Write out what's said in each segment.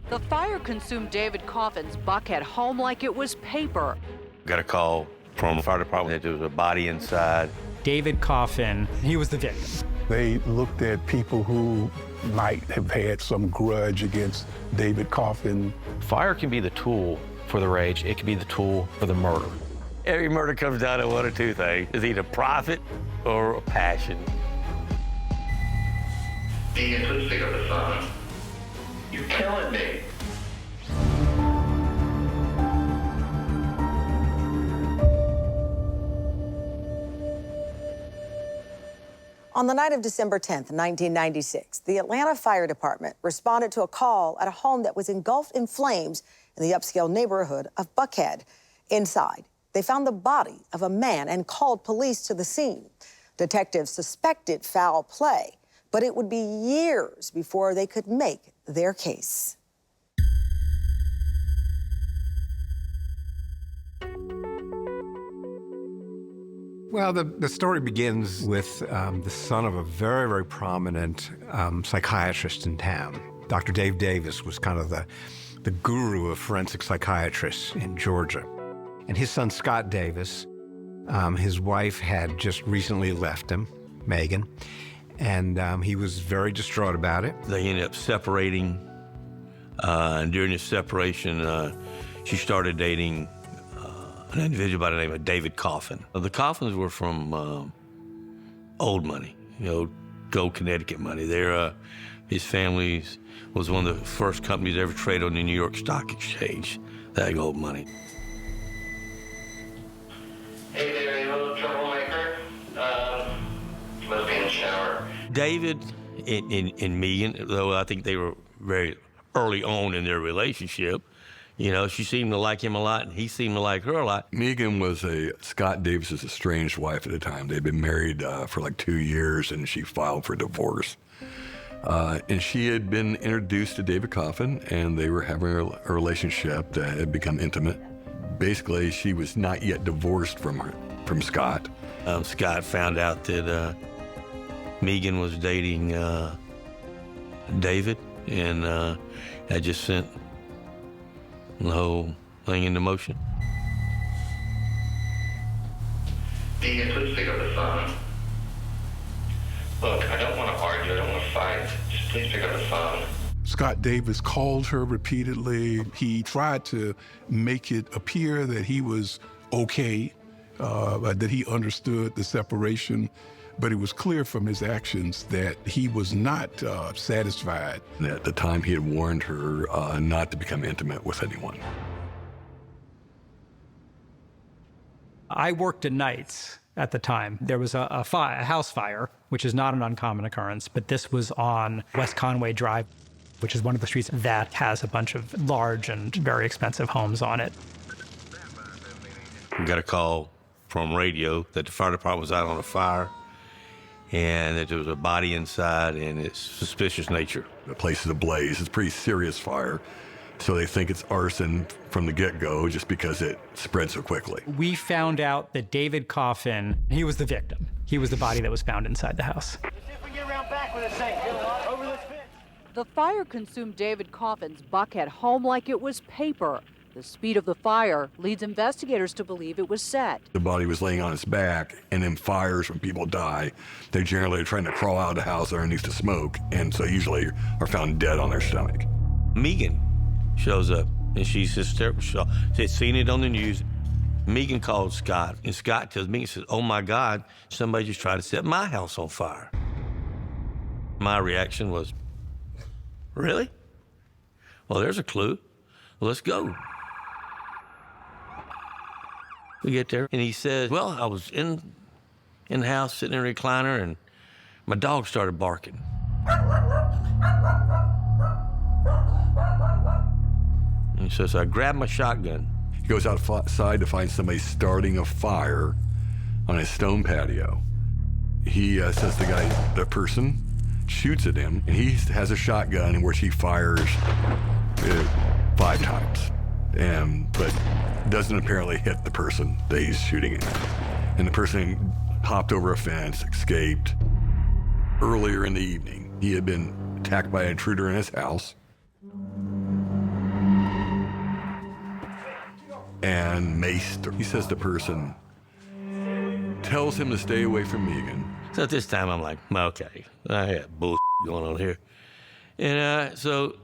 The fire consumed David Coffin's Buckhead home like it was paper. Got a call from the fire department that there was a body inside. David Coffin, he was the victim. They looked at people who might have had some grudge against David Coffin. Fire can be the tool for the rage. It can be the tool for the murder. Every murder comes down to one or two things. It's either profit or a passion. Deacon, please pick up the phone. You're killing me. On the night of December 10th, 1996, the Atlanta Fire Department responded to a call at a home that was engulfed in flames in the upscale neighborhood of Buckhead. Inside, they found the body of a man and called police to the scene. Detectives suspected foul play, but it would be years before they could make their case. Well, the story begins with the son of a very, very prominent psychiatrist in town. Dr. Dave Davis was kind of the guru of forensic psychiatrists in Georgia. And his son, Scott Davis, his wife had just recently left him, Megan, and he was very distraught about it. They ended up separating, and during this separation, she started dating an individual by the name of David Coffin. The Coffins were from old money, old Connecticut money. His family was one of the first companies to ever trade on the New York Stock Exchange, that old money. Hey there, you little troublemaker. Must be in the shower. David and Megan, though I think they were very early on in their relationship, she seemed to like him a lot, and he seemed to like her a lot. Megan was Scott Davis's estranged wife at the time. They'd been married for like 2 years, and she filed for divorce. And she had been introduced to David Coffin, and they were having a relationship that had become intimate. Basically, she was not yet divorced from Scott. Scott found out that Megan was dating David, and that just sent the whole thing into motion. Deacon, please pick up the phone. Look, I don't want to argue, I don't want to fight. Just please pick up the phone. Scott Davis called her repeatedly. He tried to make it appear that he was okay, that he understood the separation, but it was clear from his actions that he was not satisfied. At the time, he had warned her not to become intimate with anyone. I worked at nights at the time. There was a house fire, which is not an uncommon occurrence, but this was on West Conway Drive, which is one of the streets that has a bunch of large and very expensive homes on it. We got a call from radio that the fire department was out on a fire, and that there was a body inside, and it's suspicious nature. The place is ablaze. It's a pretty serious fire, so they think it's arson from the get-go just because it spread so quickly. We found out that David Coffin, he was the victim. He was the body that was found inside the house. The fire consumed David Coffin's Buckhead home like it was paper. The speed of the fire leads investigators to believe it was set. The body was laying on its back, and in fires, when people die, they generally are trying to crawl out of the house underneath the smoke, and so usually are found dead on their stomach. Megan shows up, and she's hysterical. She'd seen it on the news. Megan called Scott, and Scott tells Megan, says, "Oh my God, somebody just tried to set my house on fire." My reaction was, "Really? Well, there's a clue. Let's go." We get there, and he says, "Well, I was in the house, sitting in a recliner, and my dog started barking." And he says, "I grabbed my shotgun." He goes outside to find somebody starting a fire on his stone patio. He says the person shoots at him, and he has a shotgun in which he fires 5 times, but doesn't apparently hit the person that he's shooting at. And the person hopped over a fence, escaped. Earlier in the evening, he had been attacked by an intruder in his house. and maced her. He says the person tells him to stay away from Megan. So at this time, I'm like, okay, I got bullshit going on here. And so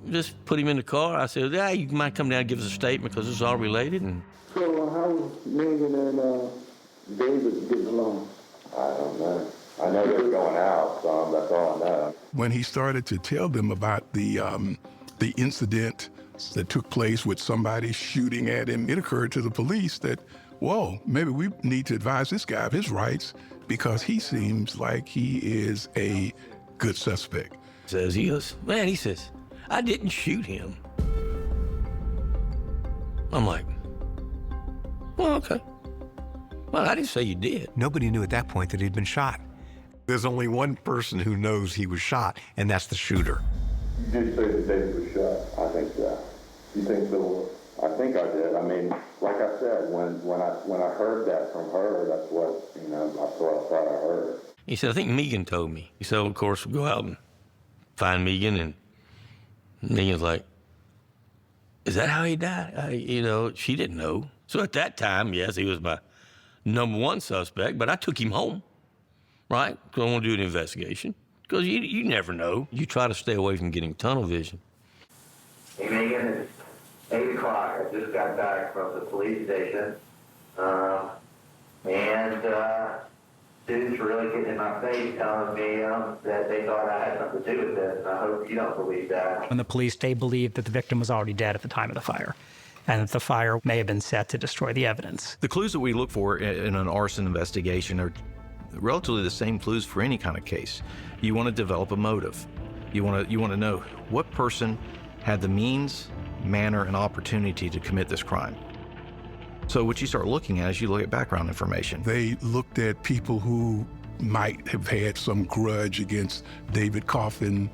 just put him in the car. I said, yeah, you might come down and give us a statement because it's all related. And So how was Megan and David getting along? I don't know. I know they were going out, so that's all I know. When he started to tell them about the incident that took place with somebody shooting at him, it occurred to the police that, whoa, maybe we need to advise this guy of his rights because he seems like he is a good suspect. he goes, man, he says, I didn't shoot him. I'm like, well, okay. Well, I didn't say you did. Nobody knew at that point that he'd been shot. There's only one person who knows he was shot, and that's the shooter. You did say that David was shot. I think so. You think so? I think I did. I mean, like I said, when I heard that from her, that's what I thought I heard. He said, I think Megan told me. So of course we go out and find Megan, and Megan's like, is that how he died? She didn't know. So at that time, yes, he was my number one suspect, but I took him home, right? Because I want to do an investigation. Because you never know. You try to stay away from getting tunnel vision. Hey, Megan, it's 8 o'clock. I just got back from the police station. Dudes really getting in my face telling me that they thought I had something to do with this. And I hope you don't believe that. When the police, they believed that the victim was already dead at the time of the fire, and that the fire may have been set to destroy the evidence. The clues that we look for in an arson investigation are relatively the same clues for any kind of case. You want to develop a motive. You want to know what person had the means, manner, and opportunity to commit this crime. So what you start looking at is you look at background information. They looked at people who might have had some grudge against David Coffin.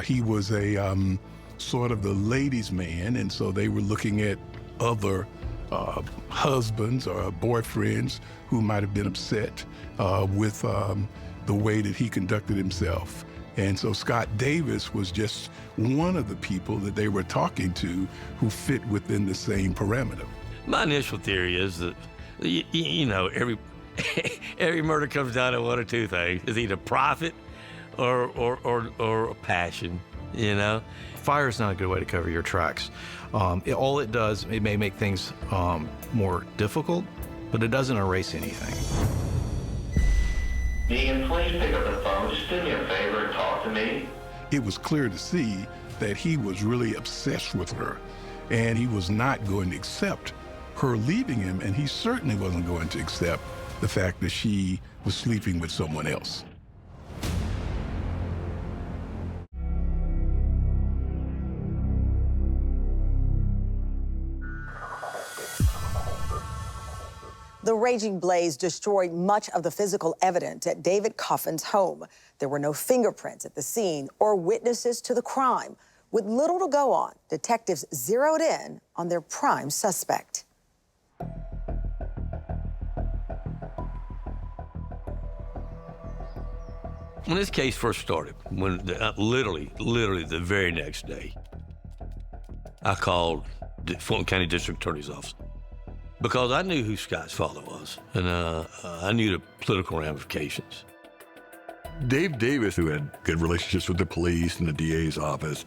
He was a sort of the ladies' man, and so they were looking at other husbands or boyfriends who might have been upset with the way that he conducted himself. And so Scott Davis was just one of the people that they were talking to who fit within the same parameter. My initial theory is that, every murder comes down to one or two things. It's either profit or a passion, Fire is not a good way to cover your tracks. All it does, it may make things more difficult, but it doesn't erase anything. Megan, please pick up the phone. Just do me a favor and talk to me. It was clear to see that he was really obsessed with her, and he was not going to accept her leaving him, and he certainly wasn't going to accept the fact that she was sleeping with someone else. The raging blaze destroyed much of the physical evidence at David Coffin's home. There were no fingerprints at the scene or witnesses to the crime. With little to go on, detectives zeroed in on their prime suspect. When this case first started, literally the very next day, I called the Fulton County District Attorney's office because I knew who Scott's father was, and I knew the political ramifications. Dave Davis, who had good relationships with the police and the DA's office,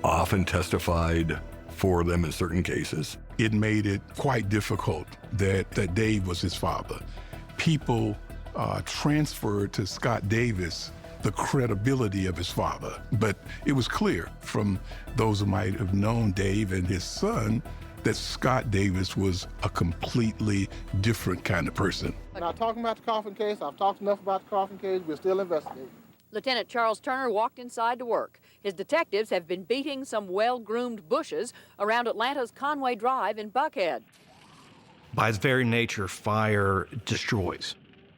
often testified for them in certain cases. It made it quite difficult that Dave was his father. People transferred to Scott Davis the credibility of his father. But it was clear from those who might have known Dave and his son that Scott Davis was a completely different kind of person. Not talking about the Coffin case. I've talked enough about the Coffin case. We're still investigating. Lieutenant Charles Turner walked inside to work. His detectives have been beating some well-groomed bushes around Atlanta's Conway Drive in Buckhead. By its very nature, fire destroys.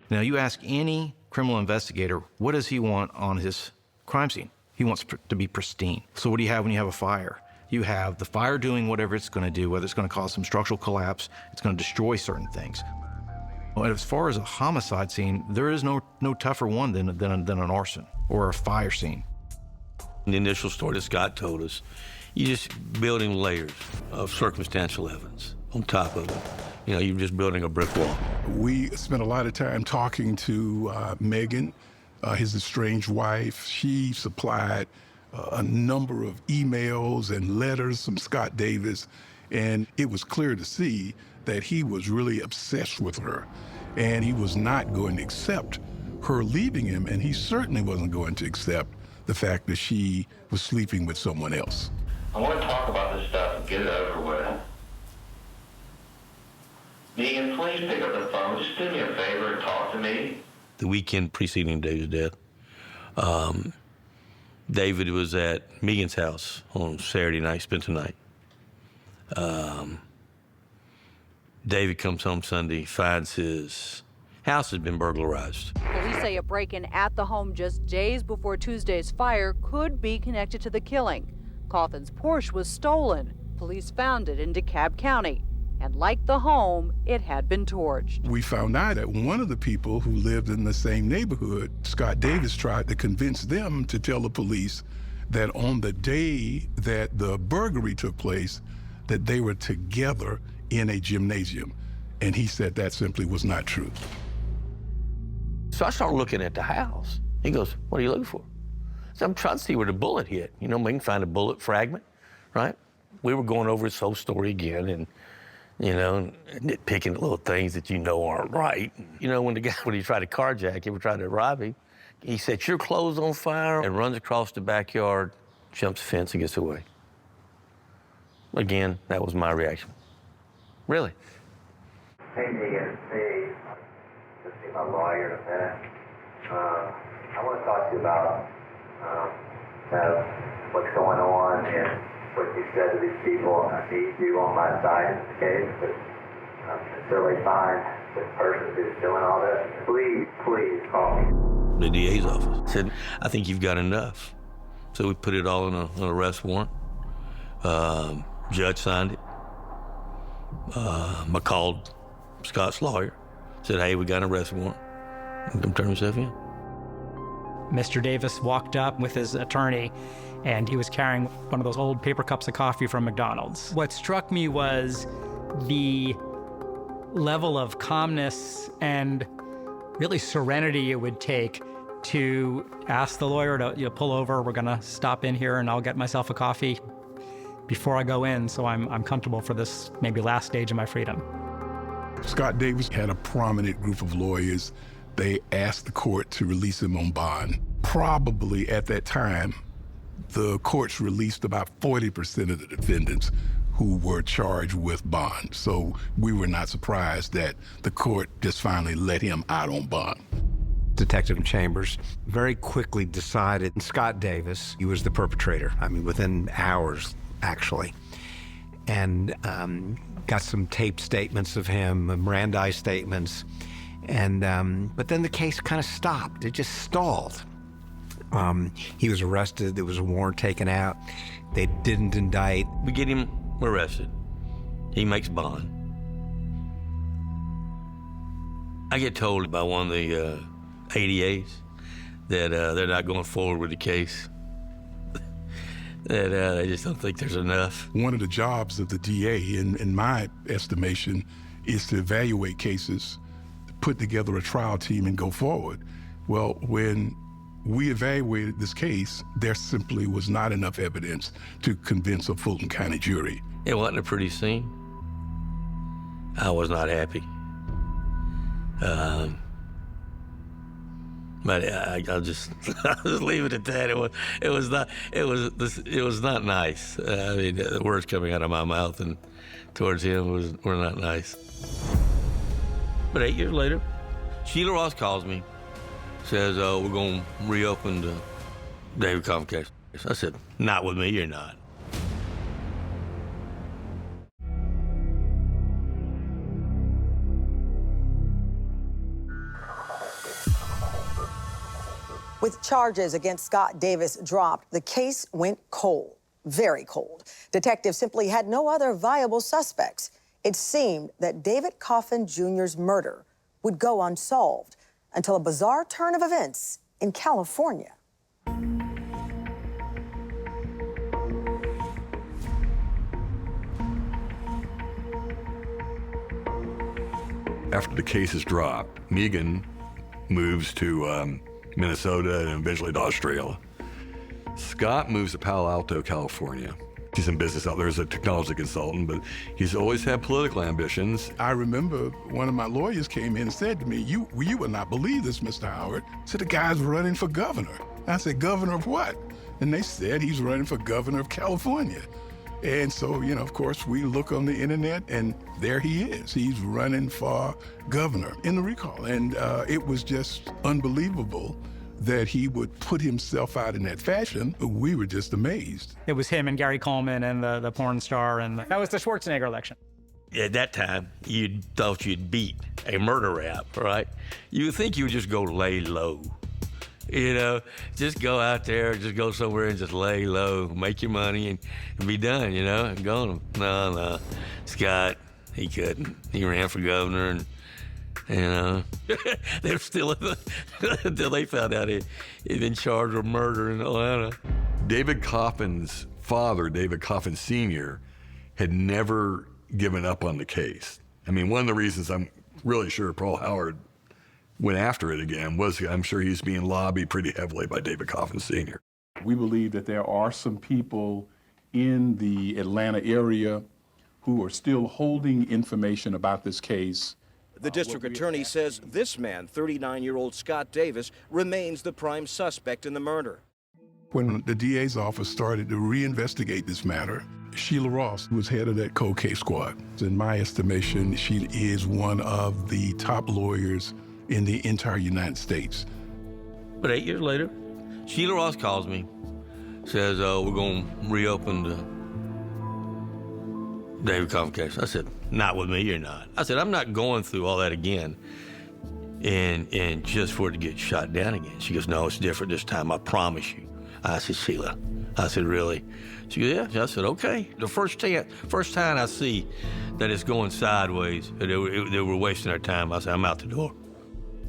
Now, you ask any criminal investigator, what does he want on his crime scene? He wants to be pristine. So what do you have when you have a fire? You have the fire doing whatever it's going to do, whether it's going to cause some structural collapse, it's going to destroy certain things. Well, as far as a homicide scene, there is no tougher one than an arson or a fire scene. In the initial story that Scott told us, you're just building layers of circumstantial evidence on top of it. You know, you're just building a brick wall. We spent a lot of time talking to Megan, his estranged wife. She supplied a number of emails and letters from Scott Davis, and it was clear to see that he was really obsessed with her, and he was not going to accept her leaving him, and he certainly wasn't going to accept the fact that she was sleeping with someone else. I want to talk about this stuff and get it over with. Megan, please pick up the phone. Just do me a favor and talk to me. The weekend preceding David's death, David was at Megan's house on Saturday night, spent the night. David comes home Sunday, finds his house has been burglarized. Police say a break-in at the home just days before Tuesday's fire could be connected to the killing. Coffin's Porsche was stolen. Police found it in DeKalb County. And like the home, it had been torched. We found out that one of the people who lived in the same neighborhood, Scott Davis, tried to convince them to tell the police that on the day that the burglary took place, that they were together in a gymnasium. And he said that simply was not true. So I started looking at the house. He goes, "What are you looking for?" So I'm trying to see where the bullet hit. You know, we can find a bullet fragment, right? We were going over his whole story again, and you know, nitpicking little things that you know aren't right. You know, when he tried to carjack him, or tried to rob him, he set your clothes on fire and runs across the backyard, jumps the fence and gets away. Again, that was my reaction. Really? Hey, Megan, hey, just see my lawyer in a minute. I want to talk to you about what's going on and what you said to these people. I need you on my side in this case, but until they find this person who's doing all this, please call me. The DA's office said, "I think you've got enough." So we put it all in an arrest warrant. Judge signed it. I called Scott's lawyer, said, "Hey, we got an arrest warrant." And come turn himself in. Mr. Davis walked up with his attorney, and he was carrying one of those old paper cups of coffee from McDonald's. What struck me was the level of calmness and really serenity it would take to ask the lawyer to pull over. We're gonna stop in here and I'll get myself a coffee before I go in, so I'm comfortable for this maybe last stage of my freedom. Scott Davis had a prominent group of lawyers. They asked the court to release him on bond. Probably at that time, the courts released about 40% of the defendants who were charged with bond. So we were not surprised that the court just finally let him out on bond. Detective Chambers very quickly decided Scott Davis, he was the perpetrator. I mean, within hours, actually. And got some taped statements of him, Mirandai statements. And but then the case kind of stopped. It just stalled. He was arrested. There was a warrant taken out. They didn't indict. We get him arrested. He makes bond. I get told by one of the ADAs that they're not going forward with the case. That they just don't think there's enough. One of the jobs of the DA, in my estimation, is to evaluate cases, put together a trial team, and go forward. Well, when we evaluated this case, there simply was not enough evidence to convince a Fulton County jury. It wasn't a pretty scene. I was not happy. But I'll just leave it at that. It was not nice. I mean, the words coming out of my mouth and towards him were not nice. But 8 years later, Sheila Ross calls me, says, "Oh, we're going to reopen the David Coffin case." I said, "Not with me, you're not." With charges against Scott Davis dropped, the case went cold, very cold. Detectives simply had no other viable suspects. It seemed that David Coffin Jr.'s murder would go unsolved until a bizarre turn of events in California. After the case is dropped, Megan moves to Minnesota and eventually to Australia. Scott moves to Palo Alto, California. He's in business out there as a technology consultant, but he's always had political ambitions. I remember one of my lawyers came in and said to me, you would not believe this, Mr. Howard. Said the guy's running for governor. I said, governor of what? And they said he's running for governor of California. And so, of course, we look on the internet and there he is. He's running for governor in the recall. And it was just unbelievable that he would put himself out in that fashion. We were just amazed. It was him and Gary Coleman and the porn star, and that was the Schwarzenegger election. At that time, you thought you'd beat a murder rap, right? You would think you would just go lay low. Just go out there, just go somewhere and just lay low, make your money and be done, and go. No. Scott, he couldn't. He ran for governor and they were still until they found out he'd been charged with murder in Atlanta. David Coffin's father, David Coffin Sr., had never given up on the case. I mean, one of the reasons I'm really sure Paul Howard went after it again was I'm sure he's being lobbied pretty heavily by David Coffin Sr. We believe that there are some people in the Atlanta area who are still holding information about this case. The district attorney says this man, 39-year-old Scott Davis, remains the prime suspect in the murder. When the DA's office started to reinvestigate this matter, Sheila Ross was head of that cold case squad. In my estimation, she is one of the top lawyers in the entire United States. But 8 years later, Sheila Ross calls me, says, we're going to reopen the David Coffin case. I said, not with me, you're not. I said, I'm not going through all that again and just for it to get shot down again. She goes, no, it's different this time, I promise you. I said, Sheila. I said, really? She goes, yeah. I said, okay. The first time I see that it's going sideways, they were wasting their time, I said, I'm out the door.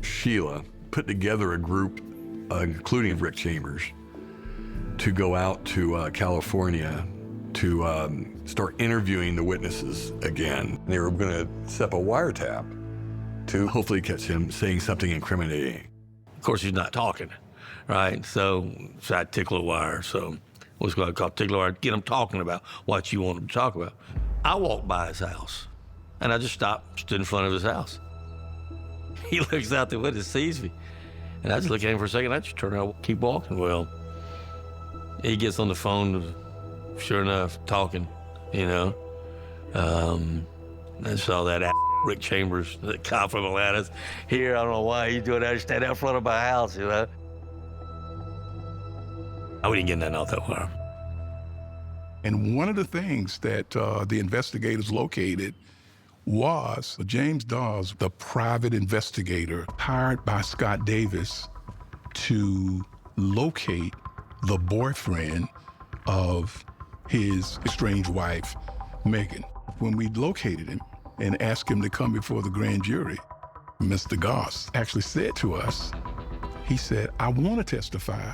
Sheila put together a group, including Rick Chambers, to go out to California to start interviewing the witnesses again. They were going to set up a wiretap to hopefully catch him saying something incriminating. Of course, he's not talking, right? So I tickle a wire. So what's going to call tickle a wire? Get him talking about what you want him to talk about. I walked by his house, and I just stood in front of his house. He looks out the window, sees me, and I just look at him for a second. I just turn around, keep walking. Well, he gets on the phone. Sure enough, talking, I saw that Rick Chambers, the cop from Atlanta, here. I don't know why he's doing that. He's standing out front of my house, I didn't get nothing out that far. And one of the things that the investigators located was James Dawes, the private investigator hired by Scott Davis to locate the boyfriend of his estranged wife, Megan. When we located him and asked him to come before the grand jury, Mr. Goss actually said to us, he said, I want to testify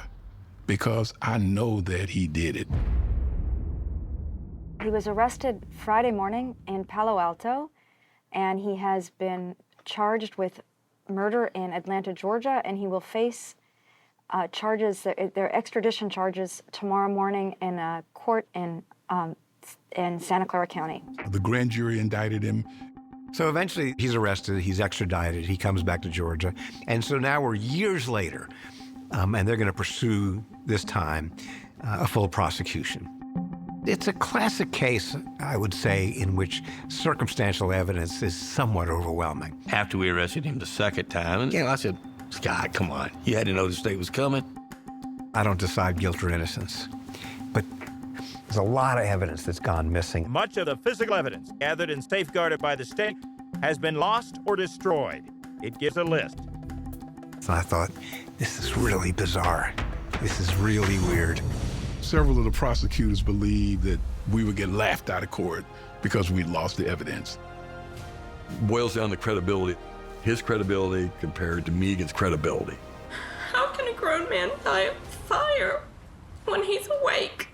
because I know that he did it. He was arrested Friday morning in Palo Alto, and he has been charged with murder in Atlanta, Georgia, and he will face charges, their extradition charges tomorrow morning in a court in Santa Clara County. The grand jury indicted him. So eventually he's arrested, he's extradited, he comes back to Georgia. And so now we're years later, and they're going to pursue, this time, a full prosecution. It's a classic case, I would say, in which circumstantial evidence is somewhat overwhelming. After we arrested him the second time, and I said, Scott, come on. You had to know this day was coming. I don't decide guilt or innocence, but there's a lot of evidence that's gone missing. Much of the physical evidence gathered and safeguarded by the state has been lost or destroyed. It gives a list. So I thought, this is really bizarre. This is really weird. Several of the prosecutors believed that we would get laughed out of court because we'd lost the evidence. Boils down to credibility. His credibility compared to Megan's credibility. How can a grown man die of fire when he's awake?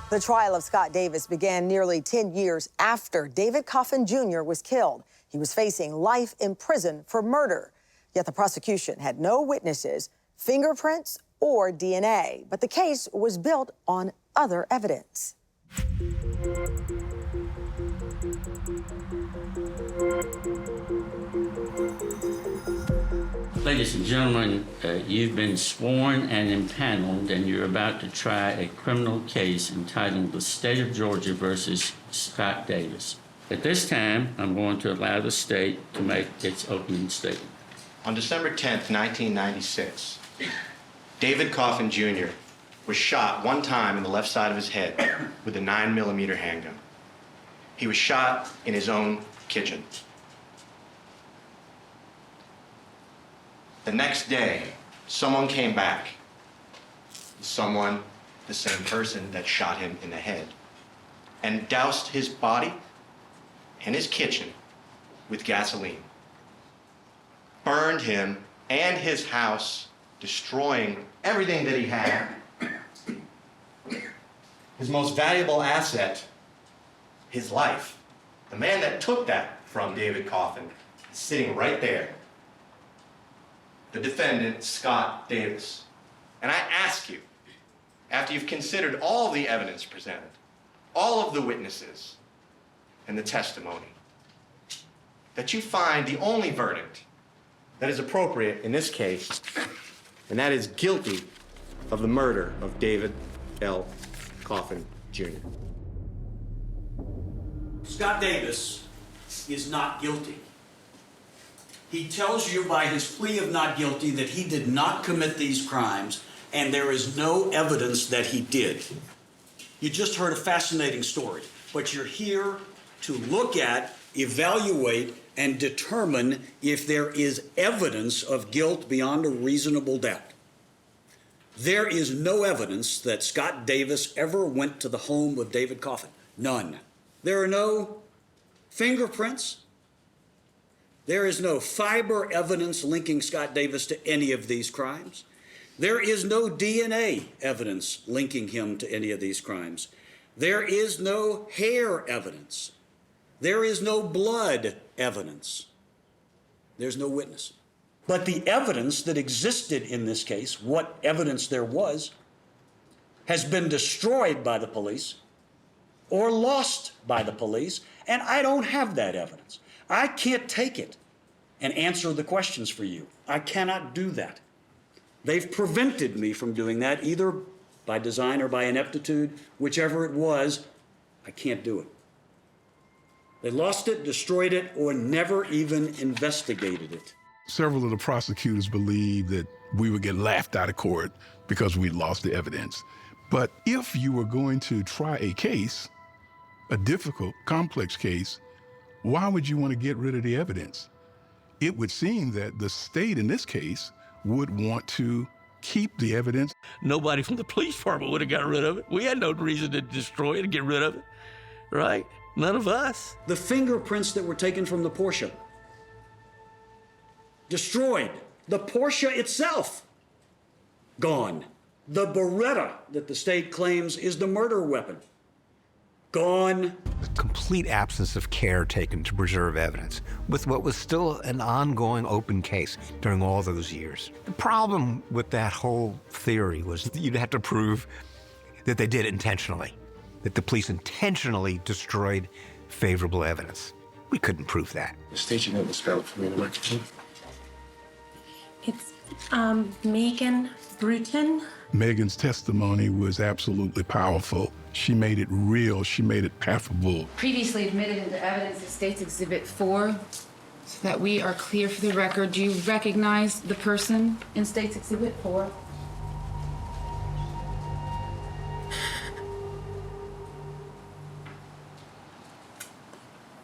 The trial of Scott Davis began nearly 10 years after David Coffin Jr. was killed. He was facing life in prison for murder. Yet the prosecution had no witnesses, fingerprints, or DNA. But the case was built on other evidence. Ladies and gentlemen, you've been sworn and impaneled, and you're about to try a criminal case entitled The State of Georgia versus Scott Davis. At this time, I'm going to allow the state to make its opening statement. On December 10th, 1996, David Coffin Jr. was shot one time in the left side of his head with a 9mm handgun. He was shot in his own kitchen. The next day, someone came back. Someone, the same person that shot him in the head, and doused his body and his kitchen with gasoline. Burned him and his house, destroying everything that he had. His most valuable asset, his life. The man that took that from David Coffin is sitting right there. The defendant, Scott Davis. And I ask you, after you've considered all the evidence presented, all of the witnesses and the testimony, that you find the only verdict that is appropriate in this case, and that is guilty of the murder of David L. Coffin Jr. Scott Davis is not guilty. He tells you by his plea of not guilty that he did not commit these crimes, and there is no evidence that he did. You just heard a fascinating story, but you're here to look at, evaluate, and determine if there is evidence of guilt beyond a reasonable doubt. There is no evidence that Scott Davis ever went to the home of David Coffin. None. There are no fingerprints. There is no fiber evidence linking Scott Davis to any of these crimes. There is no DNA evidence linking him to any of these crimes. There is no hair evidence. There is no blood evidence. There's no witness. But the evidence that existed in this case, what evidence there was, has been destroyed by the police or lost by the police, and I don't have that evidence. I can't take it and answer the questions for you. I cannot do that. They've prevented me from doing that, either by design or by ineptitude, whichever it was. I can't do it. They lost it, destroyed it, or never even investigated it. Several of the prosecutors believed that we would get laughed out of court because we lost the evidence. But if you were going to try a case, a difficult, complex case, why would you want to get rid of the evidence? It would seem that the state in this case would want to keep the evidence. Nobody from the police department would have got rid of it. We had no reason to destroy it and get rid of it, right? None of us. The fingerprints that were taken from the Porsche, destroyed. The Porsche itself, gone. The Beretta that the state claims is the murder weapon, gone. Complete absence of care taken to preserve evidence with what was still an ongoing open case during all those years. The problem with that whole theory was that you'd have to prove that they did it intentionally, that the police intentionally destroyed favorable evidence. We couldn't prove that. State your name and spell it for me in the record. It's Megan Bruton. Megan's testimony was absolutely powerful. She made it real. She made it palpable. Previously admitted into evidence of State's Exhibit 4, so that we are clear for the record. Do you recognize the person in State's Exhibit 4?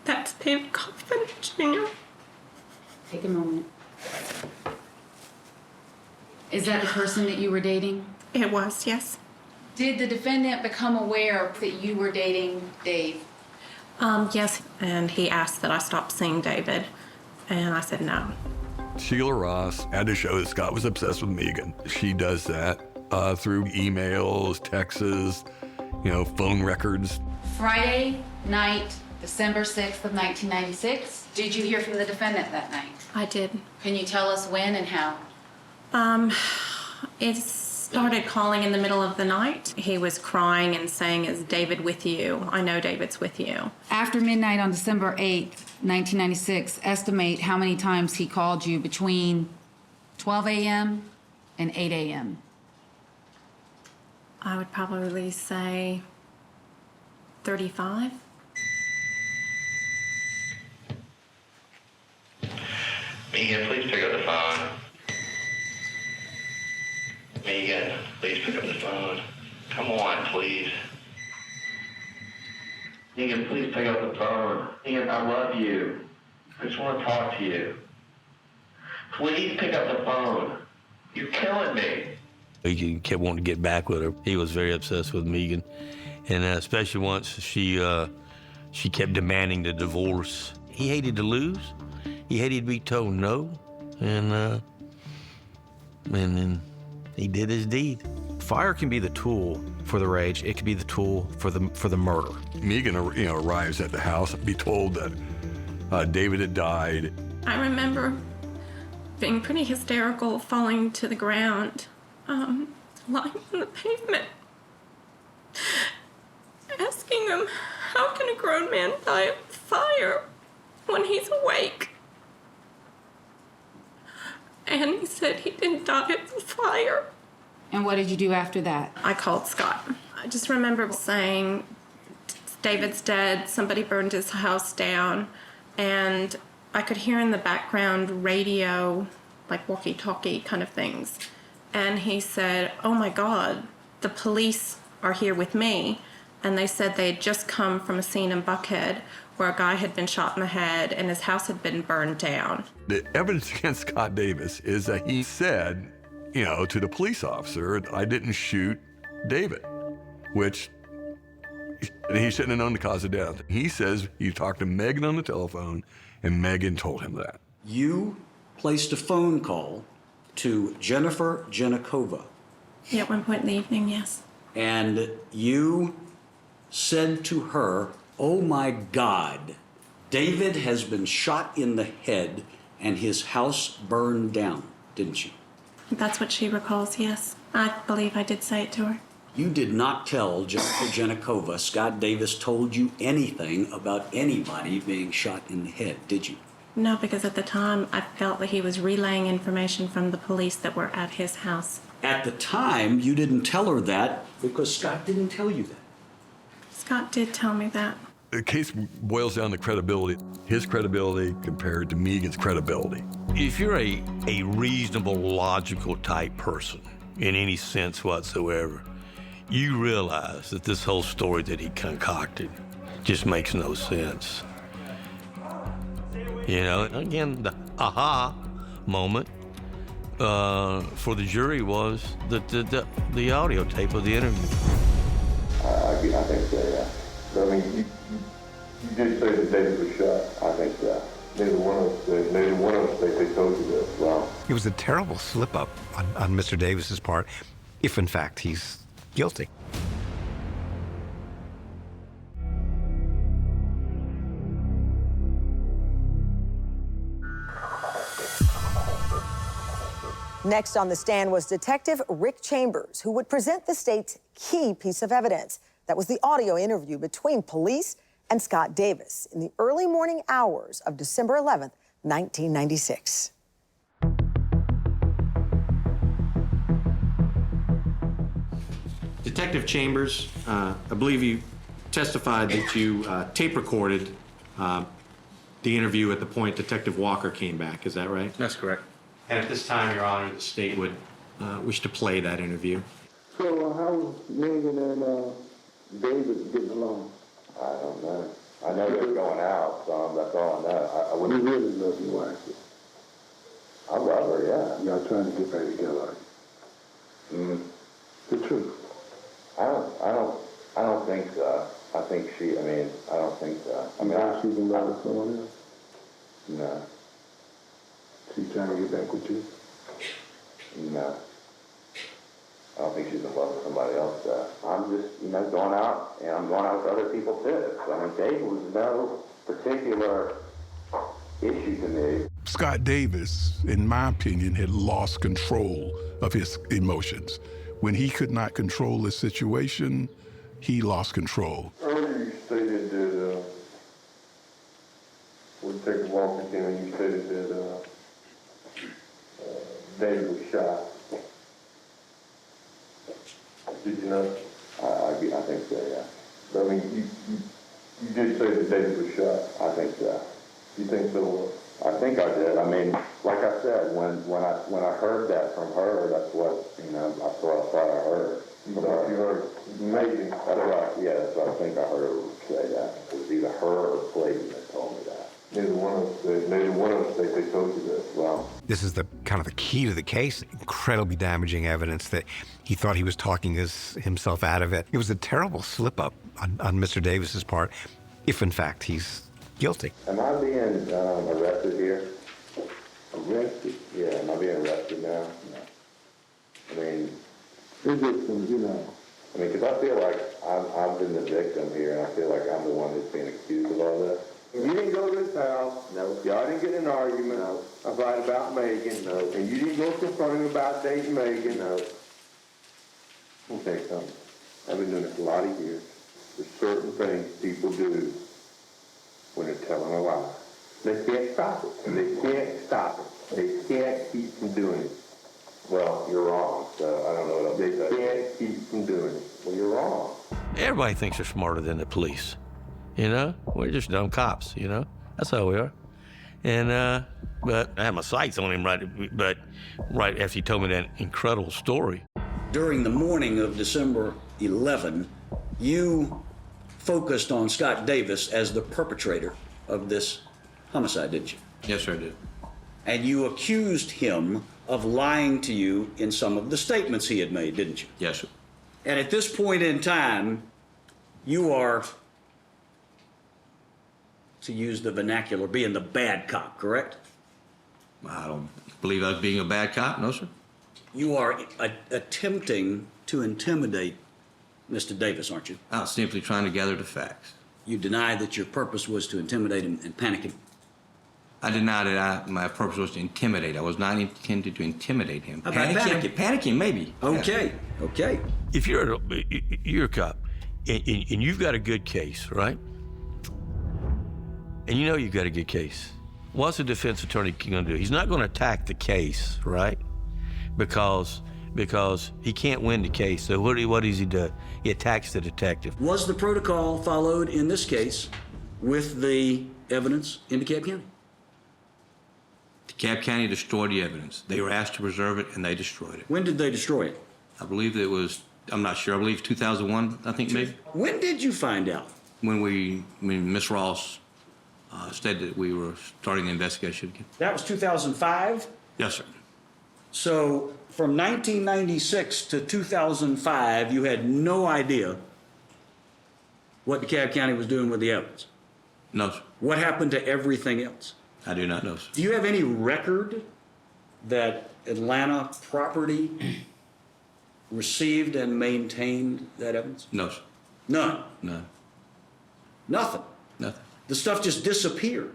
That's David Coffin Jr. Take a moment. Is that the person that you were dating? It was, yes. Did the defendant become aware that you were dating Dave? Yes, and he asked that I stop seeing David, and I said no. Sheila Ross had to show that Scott was obsessed with Megan. She does that through emails, texts, phone records. Friday night, December 6th of 1996. Did you hear from the defendant that night? I did. Can you tell us when and how? It started calling in the middle of the night. He was crying and saying, "Is David with you? I know David's with you." After midnight on December 8th, 1996, estimate how many times he called you between 12 a.m. and 8 a.m. I would probably say 35. Megan, please pick up the phone. Megan, please pick up the phone. Come on, please. Megan, please pick up the phone. Megan, I love you. I just want to talk to you. Please pick up the phone. You're killing me. He kept wanting to get back with her. He was very obsessed with Megan, and especially once she kept demanding the divorce. He hated to lose. He hated to be told no, and then he did his deed. Fire can be the tool for the rage. It can be the tool for the murder. Megan, arrives at the house and be told that David had died. I remember being pretty hysterical, falling to the ground, lying on the pavement, asking him, how can a grown man die of fire when he's awake? And he said he didn't die of the fire. And what did you do after that? I called Scott. I just remember saying, David's dead, somebody burned his house down, and I could hear in the background radio, like walkie-talkie kind of things. And he said, oh my God, the police are here with me. And they said they had just come from a scene in Buckhead where a guy had been shot in the head and his house had been burned down. The evidence against Scott Davis is that he said, to the police officer, I didn't shoot David, which he shouldn't have known the cause of death. He says he talked to Megan on the telephone, and Megan told him that. You placed a phone call to Jennifer Janikova. Yeah, at one point in the evening, yes. And you said to her, oh my God, David has been shot in the head and his house burned down, didn't you? That's what she recalls, yes. I believe I did say it to her. You did not tell Jennifer Janikova Scott Davis told you anything about anybody being shot in the head, did you? No, because at the time I felt that he was relaying information from the police that were at his house. At the time, you didn't tell her that because Scott didn't tell you that. Scott did tell me that. The case boils down to credibility. His credibility compared to Megan's credibility. If you're a reasonable, logical type person in any sense whatsoever, you realize that this whole story that he concocted just makes no sense. Again, the aha moment for the jury was the audio tape of the interview. I think so, yeah. But, I mean, you did say that David was shot. I think so. Neither one of us think they told you this. Well, It was a terrible slip-up on Mr. Davis's part, if in fact he's guilty. Next on the stand was Detective Rick Chambers, who would present the state's key piece of evidence. That was the audio interview between police and Scott Davis in the early morning hours of December 11th, 1996. Detective Chambers, I believe you testified that you tape recorded the interview at the point Detective Walker came back. Is that right? That's correct. And at this time, Your Honor, the state would wish to play that interview. So how's Megan and David getting along? I don't know. I know they're going out, so that's all I know. I wouldn't. You really love your wife. I love her, yeah. Y'all trying to get back together, are you? The truth. I don't think so. I don't think so. I mean, She's in love with someone else? No. She's trying to get back with you? No. I don't think she's in love with somebody else. I'm just, going out, and I'm going out with other people too. So, I mean, David was no particular issue to me. Scott Davis, in my opinion, had lost control of his emotions. When he could not control the situation, he lost control. Earlier you stated that, we'll take a walk again, and you stated that David was shot. Did you know? I think so, yeah. But I mean, you did say that David was shot. I think so. You think so? I think I did. I mean, like I said, when I heard that from her, that's what I thought I heard. You thought you heard Megan? That's right. Yeah, that's what I think I heard her say that. It was either her or Clayton that told me that. Neither one of us they told you that. Well, This is the kind of the key to the case. Incredibly damaging evidence that he thought he was talking himself out of it. It was a terrible slip up on Mr. Davis's part, if in fact he's guilty. Am I being arrested here? Arrested? Yeah, am I being arrested now? No. I mean, who's victim, I mean, because I feel like I've been the victim here, and I feel like I'm the one that's being accused of all this. You didn't go to his house. No. Y'all didn't get in an argument. No. About Megan. No. And you didn't go confront him about dating Megan. No. Let me tell you something. I've been doing this a lot of years. There's certain things people do when they're telling a lie. They can't stop it. They can't stop it. They can't keep from doing it. Well, you're wrong, so I don't know what else to say. They can't keep from doing it. Well, you're wrong. Everybody thinks they're smarter than the police. We're just dumb cops, That's how we are. And, but I had my sights on him right after he told me that incredible story. During the morning of December 11, you focused on Scott Davis as the perpetrator of this homicide, didn't you? Yes, sir, I did. And you accused him of lying to you in some of the statements he had made, didn't you? Yes, sir. And at this point in time, you are, to use the vernacular, being the bad cop, correct? I don't believe I was being a bad cop, no, sir. You are attempting to intimidate Mr. Davis, aren't you? I was simply trying to gather the facts. You deny that your purpose was to intimidate him and panic him? I deny that my purpose was to intimidate. I was not intended to intimidate him. How about Panic him, maybe. Okay, okay. If you're a cop and you've got a good case, right? And you've got a good case. What's a defense attorney going to do? He's not going to attack the case, right? Because he can't win the case. So what does he do? He attacks the detective. Was the protocol followed in this case with the evidence in DeKalb County? DeKalb County destroyed the evidence. They were asked to preserve it, and they destroyed it. When did they destroy it? I believe it was, I'm not sure, I believe 2001, I think maybe. When did you find out? When Miss Ross stated that we were starting the investigation again. That was 2005? Yes, sir. So from 1996 to 2005, you had no idea what DeKalb County was doing with the evidence? No, sir. What happened to everything else? I do not know, sir. Do you have any record that Atlanta property received and maintained that evidence? No, sir. None? None. Nothing? Nothing. The stuff just disappeared.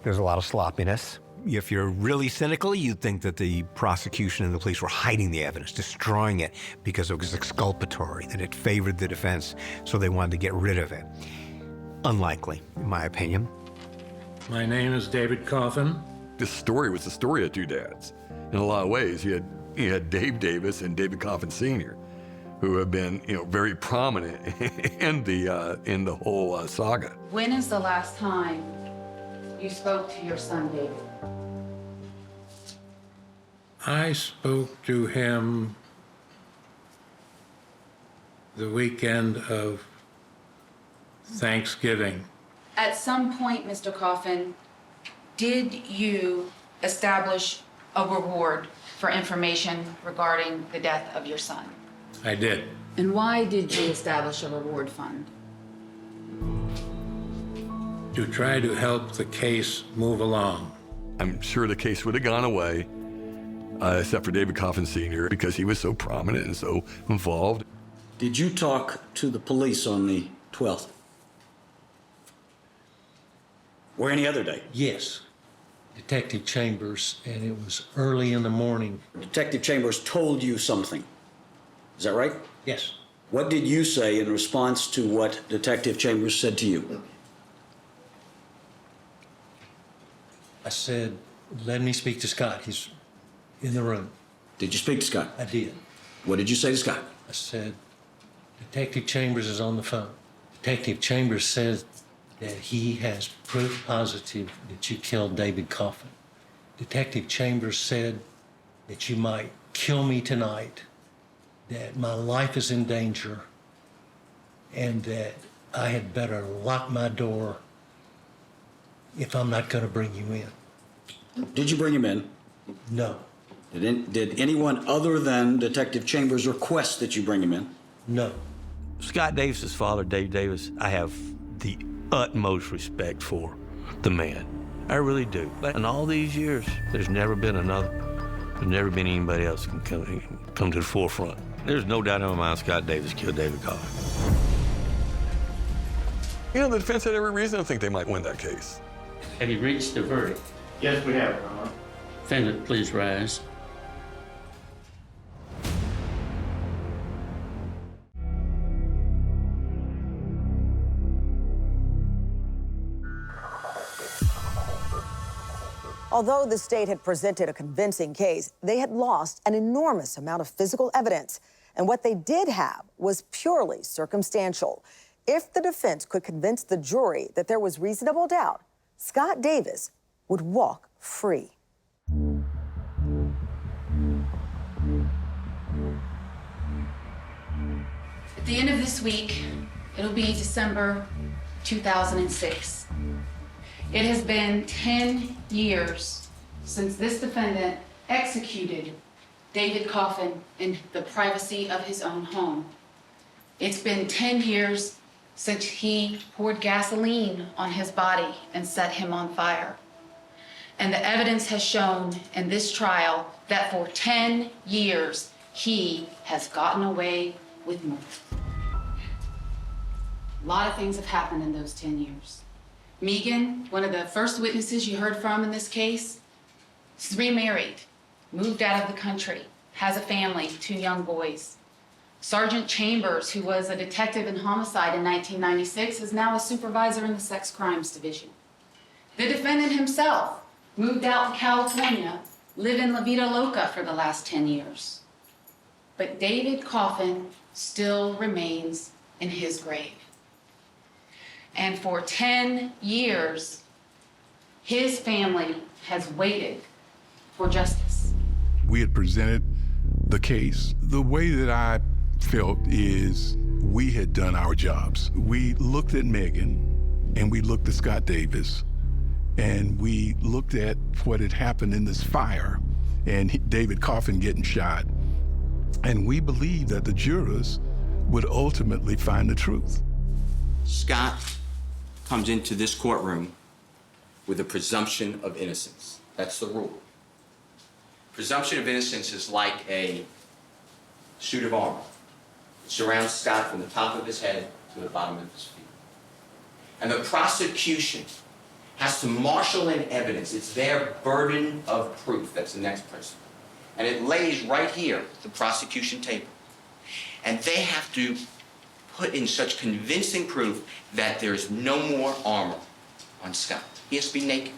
There's a lot of sloppiness. If you're really cynical, you'd think that the prosecution and the police were hiding the evidence, destroying it because it was exculpatory, that it favored the defense, so they wanted to get rid of it. Unlikely, in my opinion. My name is David Coffin. This story was the story of two dads. In a lot of ways, you had Dave Davis and David Coffin Sr., who have been, very prominent in the whole saga. When is the last time you spoke to your son, David? I spoke to him the weekend of Thanksgiving. At some point, Mr. Coffin, did you establish a reward for information regarding the death of your son? I did. And why did you establish a reward fund? To try to help the case move along. I'm sure the case would have gone away except for David Coffin Sr., because he was so prominent and so involved. Did you talk to the police on the 12th? Or any other day? Yes. Detective Chambers, and it was early in the morning. Detective Chambers told you something. Is that right? Yes. What did you say in response to what Detective Chambers said to you? I said, let me speak to Scott. He's in the room. Did you speak to Scott? I did. What did you say to Scott? I said, Detective Chambers is on the phone. Detective Chambers says that he has proof positive that you killed David Coffin. Detective Chambers said that you might kill me tonight, that my life is in danger, and that I had better lock my door if I'm not going to bring you in. Did you bring him in? No. Did anyone other than Detective Chambers request that you bring him in? No. Scott Davis's father, Dave Davis, I have the utmost respect for the man. I really do. In all these years, there's never been anybody else who can come to the forefront. There's no doubt in my mind Scott Davis killed David Coffin. You know, the defense had every reason to think they might win that case. Have you reached the verdict? Yes, we have, Your Honor. Defendant, please rise. Although the state had presented a convincing case, they had lost an enormous amount of physical evidence. And what they did have was purely circumstantial. If the defense could convince the jury that there was reasonable doubt, Scott Davis would walk free. At the end of this week, it'll be December 2006. It has been 10 years since this defendant executed David Coffin in the privacy of his own home. It's been 10 years since he poured gasoline on his body and set him on fire. And the evidence has shown in this trial that for 10 years, he has gotten away with murder. A lot of things have happened in those 10 years. Megan, one of the first witnesses you heard from in this case, is remarried, moved out of the country, has a family, 2 young boys. Sergeant Chambers, who was a detective in homicide in 1996, is now a supervisor in the sex crimes division. The defendant himself moved out to California, lived in La Vida Loca for the last 10 years. But David Coffin still remains in his grave. And for 10 years, his family has waited for justice. We had presented the case. The way that I felt is we had done our jobs. We looked at Megan and we looked at Scott Davis and we looked at what had happened in this fire and David Coffin getting shot. And we believed that the jurors would ultimately find the truth. Scott comes into this courtroom with a presumption of innocence. That's the rule. Presumption of innocence is like a suit of armor. It surrounds Scott from the top of his head to the bottom of his feet. And the prosecution has to marshal in evidence. It's their burden of proof. That's the next person. And it lays right here at the prosecution table. And they have to put in such convincing proof that there's no more armor on Scott. He has to be naked.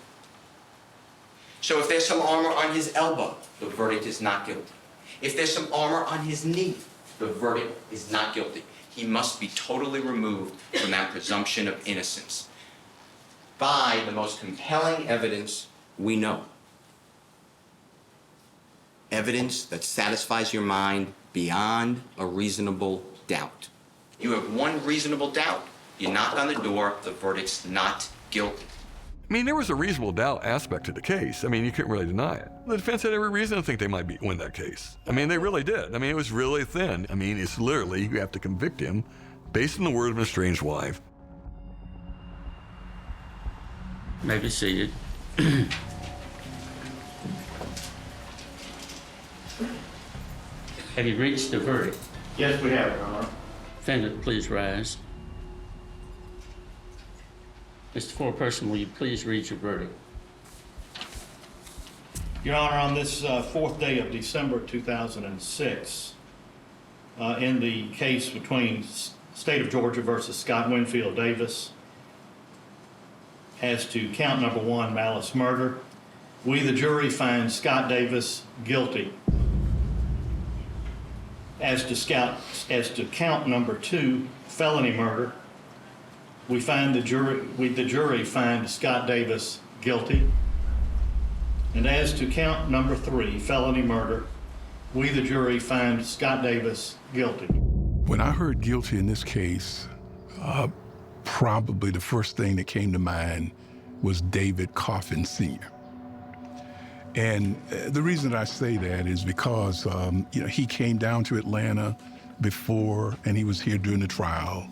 So if there's some armor on his elbow, the verdict is not guilty. If there's some armor on his knee, the verdict is not guilty. He must be totally removed from that presumption of innocence by the most compelling evidence we know. Evidence that satisfies your mind beyond a reasonable doubt. You have one reasonable doubt. You knock on the door, the verdict's not guilty. I mean, there was a reasonable doubt aspect to the case. I mean, you couldn't really deny it. The defense had every reason to think they might win that case. I mean, they really did. I mean, it was really thin. I mean, it's literally, you have to convict him based on the word of an estranged wife. May be seated. Have you reached a verdict? Yes, we have, Your Honor. Defendant, please rise. Mr. Foreperson, will you please read your verdict? Your Honor, on this fourth day of December 2006, in the case between State of Georgia versus Scott Winfield Davis, as to count number 1, malice murder, we, the jury, find Scott Davis guilty. As to count number 2, felony murder, we find the jury find Scott Davis guilty. And as to count number 3, felony murder, we, the jury, find Scott Davis guilty. When I heard guilty in this case, probably the first thing that came to mind was David Coffin Sr. And the reason I say that is because, he came down to Atlanta before, and he was here during the trial.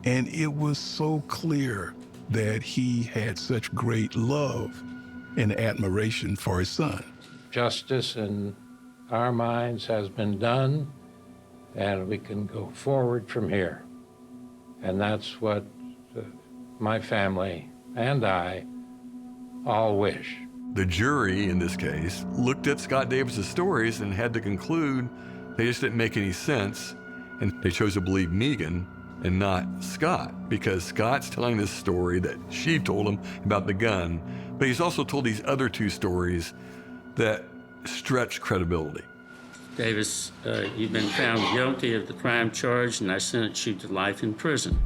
And it was so clear that he had such great love and admiration for his son. Justice in our minds has been done, and we can go forward from here. And that's what my family and I all wish. The jury, in this case, looked at Scott Davis's stories and had to conclude they just didn't make any sense, and they chose to believe Megan and not Scott, because Scott's telling this story that she told him about the gun, but he's also told these other 2 stories that stretch credibility. Davis, you've been found guilty of the crime charged, and I sentence you to life in prison.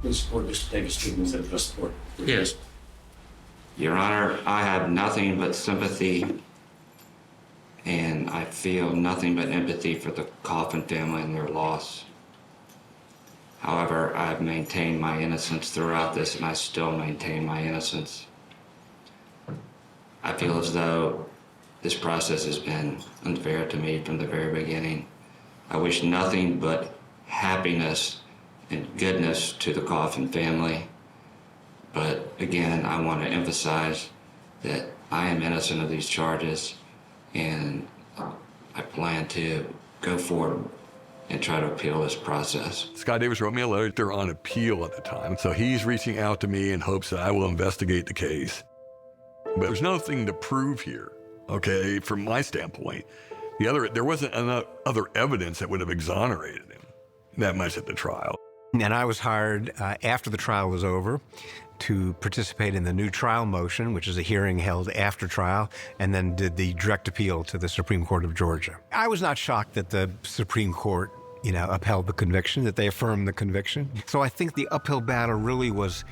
Mr. Davis, speaking to the court. Yes. Your Honor, I have nothing but sympathy, and I feel nothing but empathy for the Coffin family and their loss. However, I've maintained my innocence throughout this, and I still maintain my innocence. I feel as though this process has been unfair to me from the very beginning. I wish nothing but happiness and goodness to the Coffin family. But again, I want to emphasize that I am innocent of these charges, and I plan to go forward and try to appeal this process. Scott Davis wrote me a letter. They're on appeal at the time, so he's reaching out to me in hopes that I will investigate the case. But there's nothing to prove here, okay, from my standpoint. There wasn't enough other evidence that would have exonerated him that much at the trial. And I was hired after the trial was over to participate in the new trial motion, which is a hearing held after trial, and then did the direct appeal to the Supreme Court of Georgia. I was not shocked that the Supreme Court, upheld the conviction, that they affirmed the conviction. So I think the uphill battle really was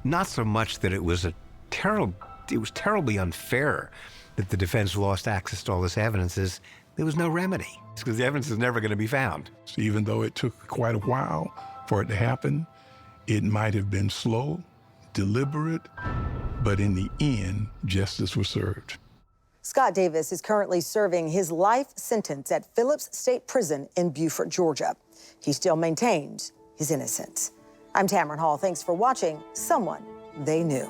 not so much that it was terribly unfair that the defense lost access to all this evidence, is there was no remedy, because the evidence is never going to be found. So even though it took quite a while for it to happen, it might have been slow, deliberate, but in the end, justice was served. Scott Davis is currently serving his life sentence at Phillips State Prison in Beaufort, Georgia. He still maintains his innocence. I'm Tamron Hall. Thanks for watching Someone They Knew.